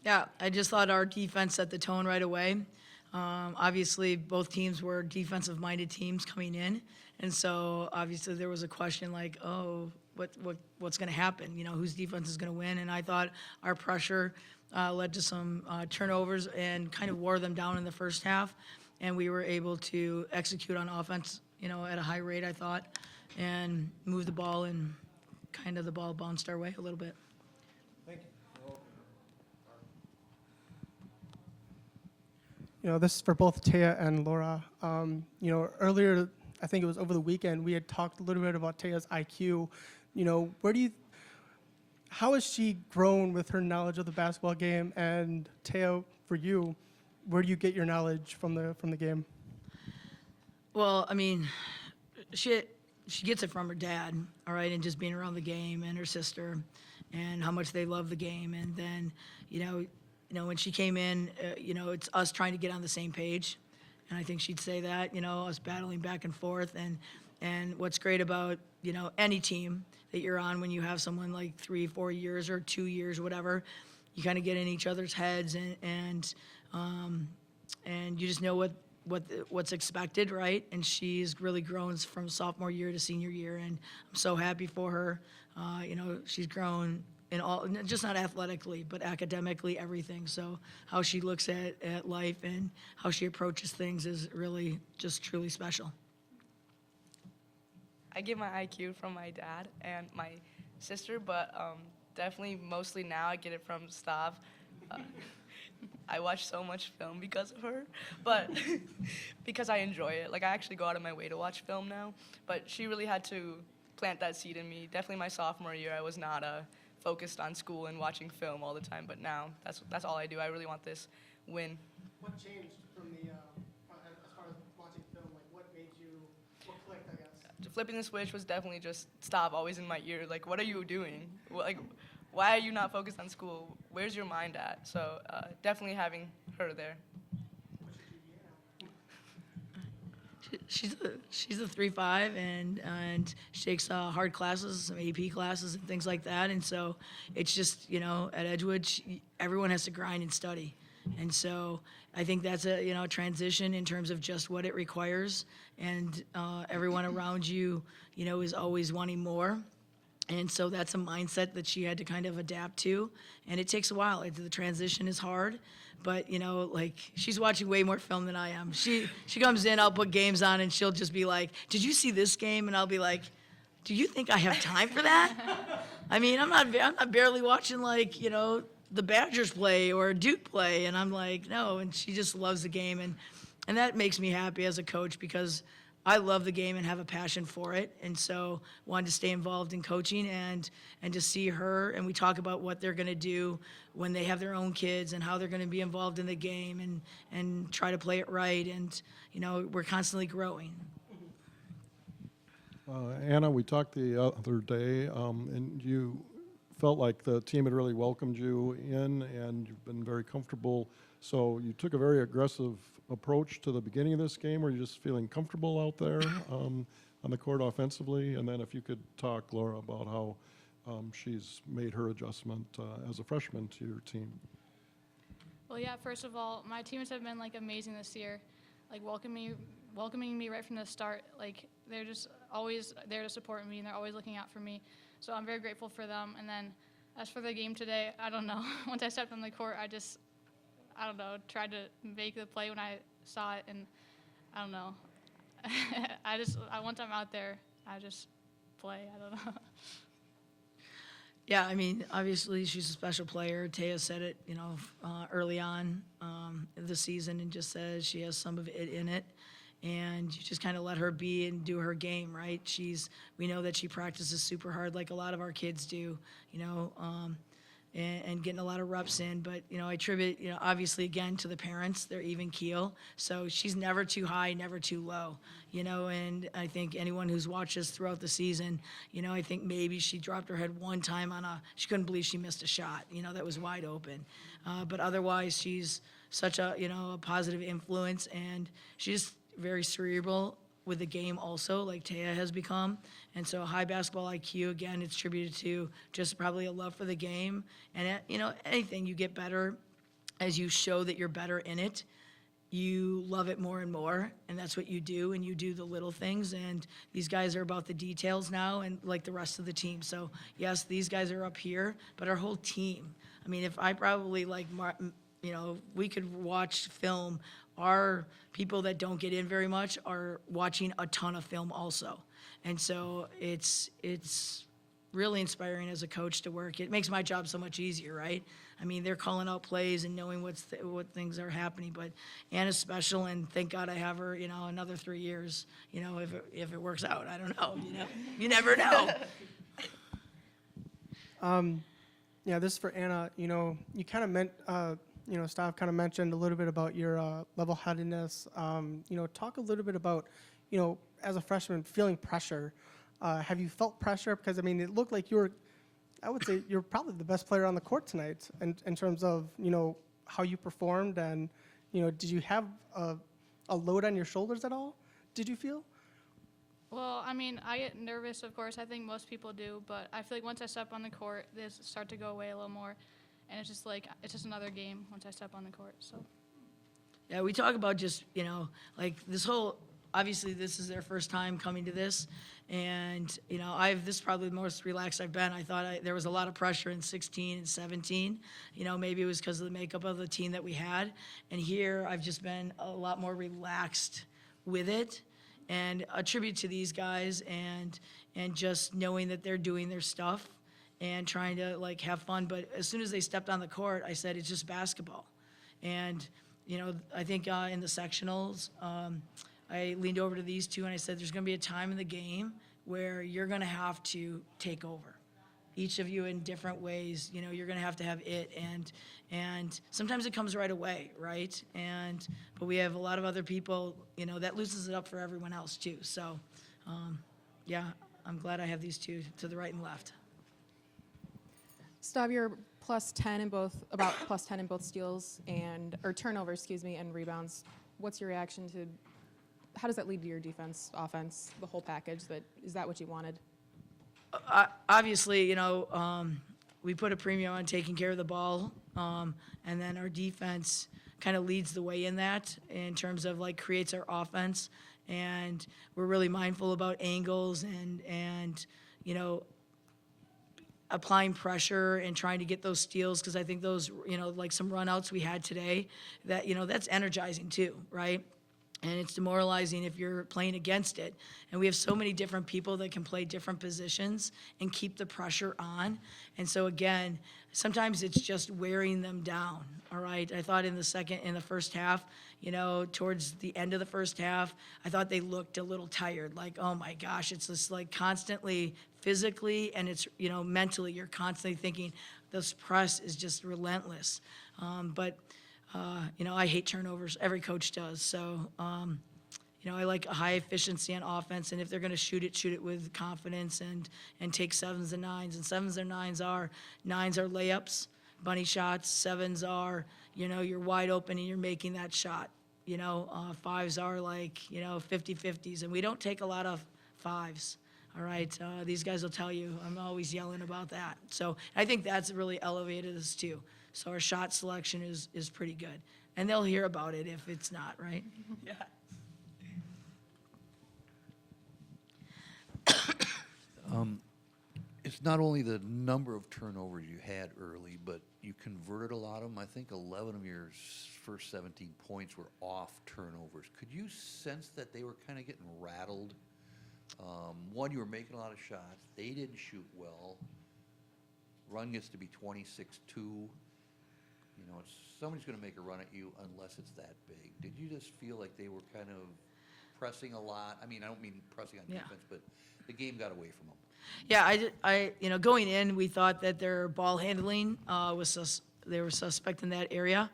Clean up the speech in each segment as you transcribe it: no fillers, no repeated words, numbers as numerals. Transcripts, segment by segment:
Yeah, I just thought our defense set the tone right away. Obviously, both teams were defensive-minded teams coming in, and so obviously there was a question like, oh, what's going to happen? You know, whose defense is going to win? And I thought our pressure led to some turnovers and kind of wore them down in the first half, and we were able to execute on offense, you know, at a high rate, I thought, and move the ball, and kind of the ball bounced our way a little bit. Thank you. You know, this is for both Taya and Lora. You know, earlier, I think it was over the weekend, we had talked a little bit about Taya's IQ. You know, how has she grown with her knowledge of the basketball game? And Taya, for you, where do you get your knowledge from the game? Well, I mean, she gets it from her dad, all right, and just being around the game, and her sister, and how much they love the game. And then, you know, when she came in, you know, it's us trying to get on the same page, and I think she'd say that, you know, us battling back and forth. And what's great about, you know, any team that you're on, when you have someone like 3-4 years or 2 years, whatever, you kind of get in each other's heads, and you just know what's expected, right? And she's really grown from sophomore year to senior year, and I'm so happy for her. You know, she's grown in all, just not athletically, but academically, everything. So how she looks at life and how she approaches things is really just truly special. I get my IQ from my dad and my sister, but definitely mostly now I get it from Stav. I watch so much film because of her, but because I enjoy it. Like, I actually go out of my way to watch film now, but she really had to plant that seed in me. Definitely my sophomore year, I was not focused on school and watching film all the time, but now that's all I do. I really want this win. What changed from as far as watching film? Like, what clicked, I guess? Flipping the switch was definitely just stop, always in my ear. Like, what are you doing? Like, why are you not focused on school? Where's your mind at? So definitely having her there. She's a 3.5, and she takes hard classes, some AP classes and things like that. And so it's just, you know, at Edgewood, everyone has to grind and study. And so I think that's a transition in terms of just what it requires. And everyone around you, you know, is always wanting more. And so that's a mindset that she had to kind of adapt to. And it takes a while. The transition is hard. But, you know, like, she's watching way more film than I am. She comes in, I'll put games on, and she'll just be like, did you see this game? And I'll be like, do you think I have time for that? I mean, I'm not barely watching, like, you know, the Badgers play or Duke play. And I'm like, no. And she just loves the game. And that makes me happy as a coach, because I love the game and have a passion for it, and so wanted to stay involved in coaching and to see her. And we talk about what they're going to do when they have their own kids and how they're going to be involved in the game and try to play it right. And, you know, we're constantly growing. Anna, we talked the other day, and you felt like the team had really welcomed you in, and you've been very comfortable. So you took a very aggressive approach to the beginning of this game. Were you just feeling comfortable out there on the court offensively? And then if you could talk, Lora, about how she's made her adjustment as a freshman to your team. Well, yeah, first of all, my teammates have been, like, amazing this year, like, welcoming me right from the start. Like, they're just always there to support me, and they're always looking out for me. So I'm very grateful for them. And then as for the game today, I don't know. Once I stepped on the court, I don't know, tried to make the play when I saw it, and I don't know. Once I'm out there, I just play. I don't know. Yeah, I mean, obviously she's a special player. Taya said it, you know, early on in the season, and just says she has some of it in it. And you just kind of let her be and do her game, right? We know that she practices super hard, like a lot of our kids do, you know, and getting a lot of reps in. But, you know, I attribute, you know, obviously, again, to the parents. They're even keel. So she's never too high, never too low, you know. And I think anyone who's watched us throughout the season, you know, I think maybe she dropped her head one time she couldn't believe she missed a shot, you know, that was wide open. But otherwise, she's such a, you know, a positive influence, and she's very cerebral with the game also, like Taya has become. And so high basketball IQ, again, it's attributed to just probably a love for the game. And, you know, anything, you get better as you show that you're better in it, you love it more and more, and that's what you do, and you do the little things, and these guys are about the details now, and like the rest of the team. So yes, these guys are up here, but our whole team. I mean, if I probably we could watch film, our people that don't get in very much are watching a ton of film also. And so it's really inspiring as a coach to work. It makes my job so much easier, right? I mean, they're calling out plays and knowing what things are happening. But Anna's special, and thank God I have her, another 3 years, if it works out. I don't know, You never know. Yeah, this is for Anna. You kind of meant, Stav kind of mentioned a little bit about your level-headedness. Talk a little bit about, as a freshman, feeling pressure. Have you felt pressure? Because, I mean, it looked like I would say you're probably the best player on the court tonight in terms of, how you performed. And, did you have a load on your shoulders at all, did you feel? Well, I mean, I get nervous, of course. I think most people do, but I feel like once I step on the court, they start to go away a little more, and it's just another game once I step on the court. So. Yeah, we talk about just, this whole, obviously this is their first time coming to this, and, this is probably the most relaxed I've been. I thought there was a lot of pressure in 16 and 17. Maybe it was because of the makeup of the team that we had, and here I've just been a lot more relaxed with it. And a tribute to these guys and just knowing that they're doing their stuff and trying to have fun. But as soon as they stepped on the court, I said, it's just basketball. And, I think in the sectionals, I leaned over to these two and I said, there's going to be a time in the game where you're going to have to take over. Each of you in different ways, you're going to have it, and sometimes it comes right away, right? But we have a lot of other people, that loosens it up for everyone else too. So, yeah, I'm glad I have these two to the right and left. Stav, you're about plus 10 in both steals or turnovers, and rebounds. What's your reaction to? How does that lead to your defense, offense, the whole package? Is that what you wanted? Obviously, we put a premium on taking care of the ball, and then our defense kind of leads the way in that in terms of creates our offense, and we're really mindful about angles and applying pressure and trying to get those steals, because I think those some runouts we had today, that that's energizing too, right? And it's demoralizing if you're playing against it. And we have so many different people that can play different positions and keep the pressure on. And so again, sometimes it's just wearing them down, all right? I thought in the first half, towards the end of the first half, I thought they looked a little tired. Oh my gosh, it's just constantly physically and it's, mentally, you're constantly thinking this press is just relentless. I hate turnovers. Every coach does. So, I like a high efficiency on offense, and if they're going to shoot it with confidence and take 7s and 9s. And 7s and 9s are layups, bunny shots. 7s are, you're wide open and you're making that shot. 5s are 50-50s, and we don't take a lot of 5s. All right, these guys will tell you. I'm always yelling about that. So I think that's really elevated us too. So our shot selection is pretty good. And they'll hear about it if it's not, right? Yeah. It's not only the number of turnovers you had early, but you converted a lot of them. I think 11 of your first 17 points were off turnovers. Could you sense that they were kind of getting rattled? One, you were making a lot of shots. They didn't shoot well. Run gets to be 26-2. Somebody's going to make a run at you unless it's that big. Did you just feel like they were kind of pressing a lot? I mean, I don't mean pressing on defense, but the game got away from them. Yeah, I going in, we thought that their ball handling they were suspect in that area.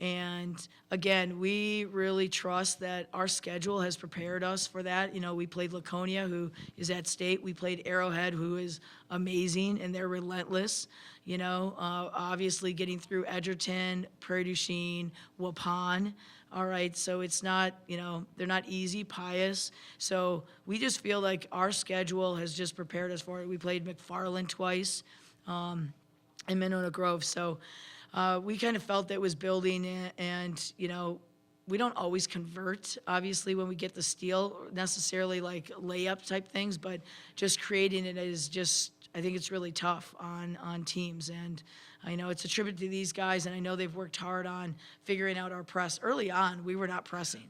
And again, we really trust that our schedule has prepared us for that. We played Laconia, who is at state. We played Arrowhead, who is amazing, and they're relentless. Obviously getting through Edgerton, Prairie du Chien, Waupun. All right, so it's not, they're not easy, Pius. So we just feel like our schedule has just prepared us for it. We played McFarland twice and Monona Grove. So we kind of felt that was building and, you know, we don't always convert, obviously, when we get the steal, necessarily like layup type things, but just creating it is just, I think it's really tough on teams. And I know it's a tribute to these guys, and I know they've worked hard on figuring out our press. Early on, we were not pressing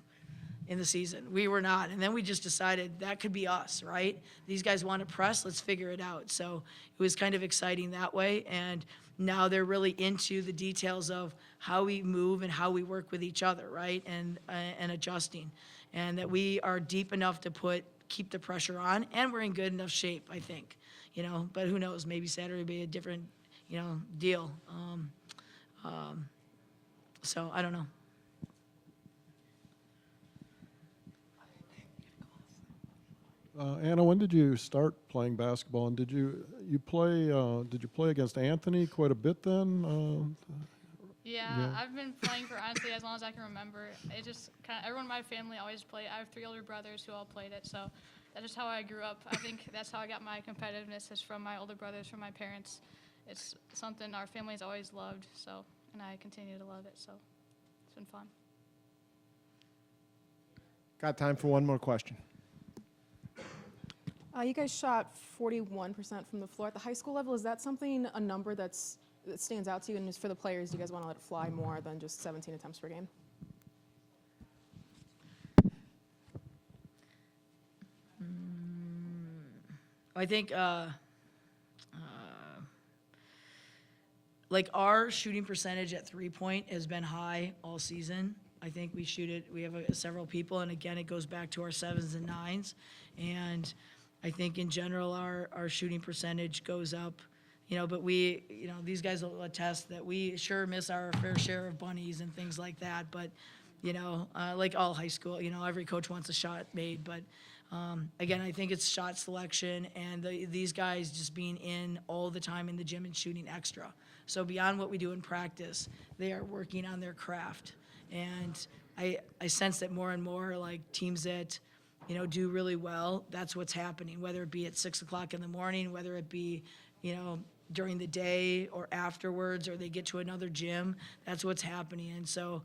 in the season. We were not. And then we just decided that could be us, right? These guys want to press, let's figure it out. So it was kind of exciting that way. And now they're really into the details of how we move and how we work with each other, right? And adjusting. And that we are deep enough to keep the pressure on, and we're in good enough shape, I think. You know, but who knows? Maybe Saturday will be a different, you know, deal. So I don't know. Anna, when did you start playing basketball, and did you play against Anthony quite a bit then? Yeah, I've been playing for honestly as long as I can remember. It just kind of everyone in my family always played. I have 3 older brothers who all played it, so that's just how I grew up. I think that's how I got my competitiveness is from my older brothers, from my parents. It's something our family's always loved, so and I continue to love it. So it's been fun. Got time for one more question. You guys shot 41% from the floor at the high school level. Is that a number that stands out to you? And just for the players, do you guys want to let it fly more than just 17 attempts per game? I think like our shooting percentage at 3-point has been high all season. I think we have several people, and again, it goes back to our 7s and 9s. And I think in general, our shooting percentage goes up, you know, but these guys will attest that we sure miss our fair share of bunnies and things like that. But, you know, like all high school, you know, every coach wants a shot made. But again, I think it's shot selection and these guys just being in all the time in the gym and shooting extra. So beyond what we do in practice, they are working on their craft. And I sense that more and more, like teams that, you know, do really well, that's what's happening, whether it be at 6 o'clock in the morning, whether it be, you know, during the day or afterwards, or they get to another gym, that's what's happening. And so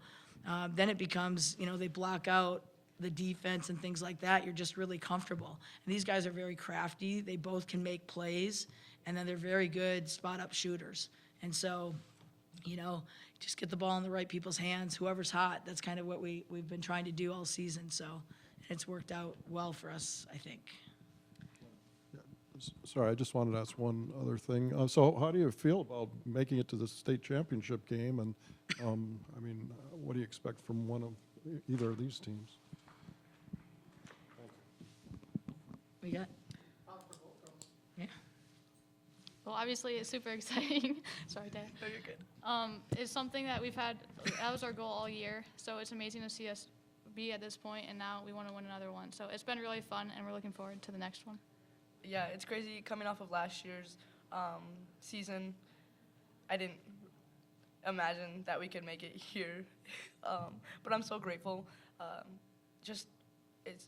then it becomes, you know, they block out the defense and things like that. You're just really comfortable. And these guys are very crafty. They both can make plays, and then they're very good spot-up shooters. And so, you know, just get the ball in the right people's hands, whoever's hot. That's kind of what we've been trying to do all season. So it's worked out well for us, I think. Sorry, I just wanted to ask one other thing. So how do you feel about making it to the state championship game? And, I mean, what do you expect from either of these teams? We got? Yeah. Well, obviously, it's super exciting. Sorry, Dad. No, you're good. It's something that that was our goal all year. So it's amazing to see us be at this point, and now we want to win another one. So it's been really fun, and we're looking forward to the next one. Yeah, it's crazy coming off of last year's season. I didn't imagine that we could make it here, but I'm so grateful.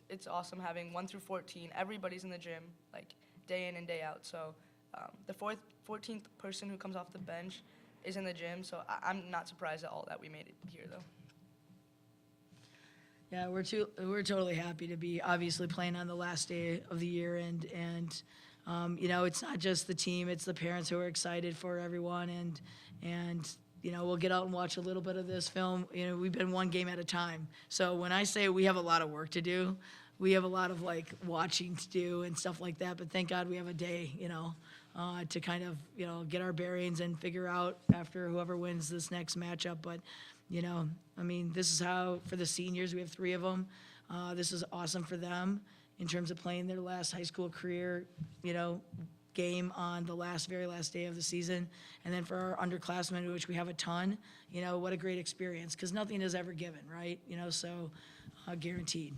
It's awesome having 1 through 14. Everybody's in the gym, like day in and day out. So the 14th person who comes off the bench is in the gym. So I'm not surprised at all that we made it here, though. Yeah, we're totally happy to be obviously playing on the last day of the year, and you know, it's not just the team, it's the parents who are excited for everyone, and you know, we'll get out and watch a little bit of this film. You know, we've been one game at a time. So when I say we have a lot of work to do, we have a lot of like watching to do and stuff like that. But thank God we have a day, you know, to kind of, you know, get our bearings and figure out after whoever wins this next matchup. But you know, I mean, this is how, for the seniors, we have 3 of them. This is awesome for them in terms of playing their last high school career, you know, game on the very last day of the season. And then for our underclassmen, which we have a ton, you know, what a great experience, because nothing is ever given, right? You know, so guaranteed.